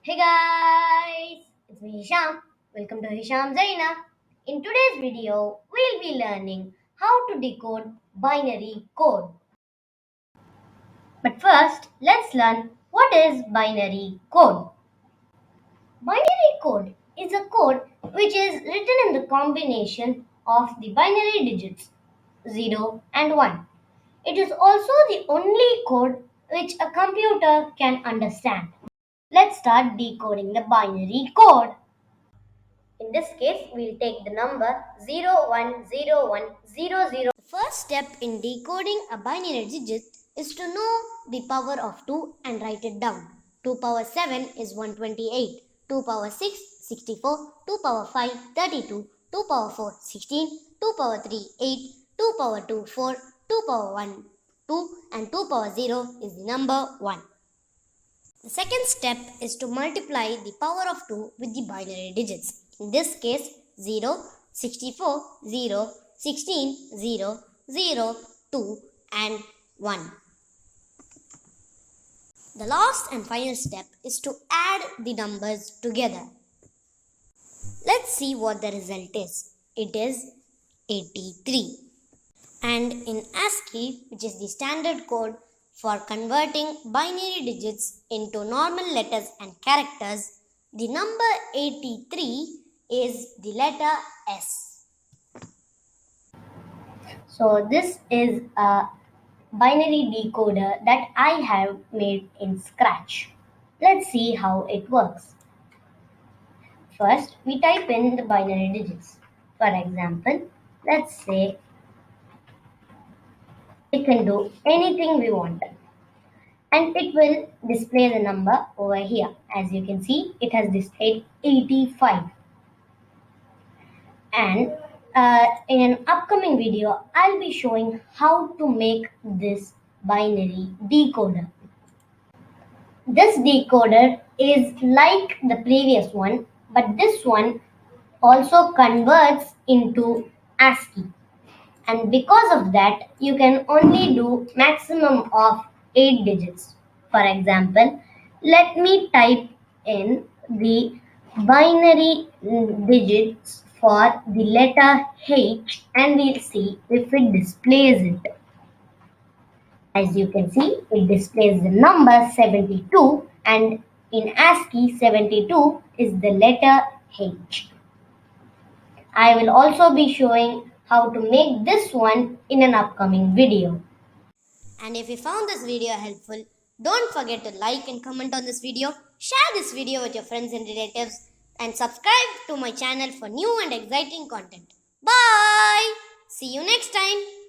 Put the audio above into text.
Hey guys, it's me Hisham. Welcome to HISHAMS ARENA. In today's video, we'll be learning how to decode binary code. But first, let's learn what is binary code. Binary code is a code which is written in the combination of the binary digits 0 and 1. It is also the only code which a computer can understand. Let's start decoding the binary code. In this case, we'll take the number 010100. The first step in decoding a binary digit is to know the power of 2 and write it down. 2 power 7 is 128, 2 power 6 64, 2 power 5 32, 2 power 4 16, 2 power 3 8, 2 power 2 4, 2 power 1 2 and 2 power 0 is the number 1. The second step is to multiply the power of 2 with the binary digits. In this case, 0, 64, 0, 16, 0, 0, 2 and 1. The last and final step is to add the numbers together. Let's see what the result is. It is 83. And in ASCII, which is the standard code for converting binary digits into normal letters and characters, the number 83 is the letter S. So this is a binary decoder that I have made in Scratch. Let's see how it works. First, we type in the binary digits. For example, let's say we can do anything we want. And it will display the number over here. As you can see, it has displayed 85. And in an upcoming video, I'll be showing how to make this binary decoder. This decoder is like the previous one, but this one also converts into ASCII. And because of that, you can only do maximum of 8 digits. For example, let me type in the binary digits for the letter H and we'll see if it displays it. As you can see, it displays the number 72 and in ASCII 72 is the letter H. I will also be showing how to make this one in an upcoming video. And if you found this video helpful, don't forget to like and comment on this video, share this video with your friends and relatives, and subscribe to my channel for new and exciting content. Bye! See you next time.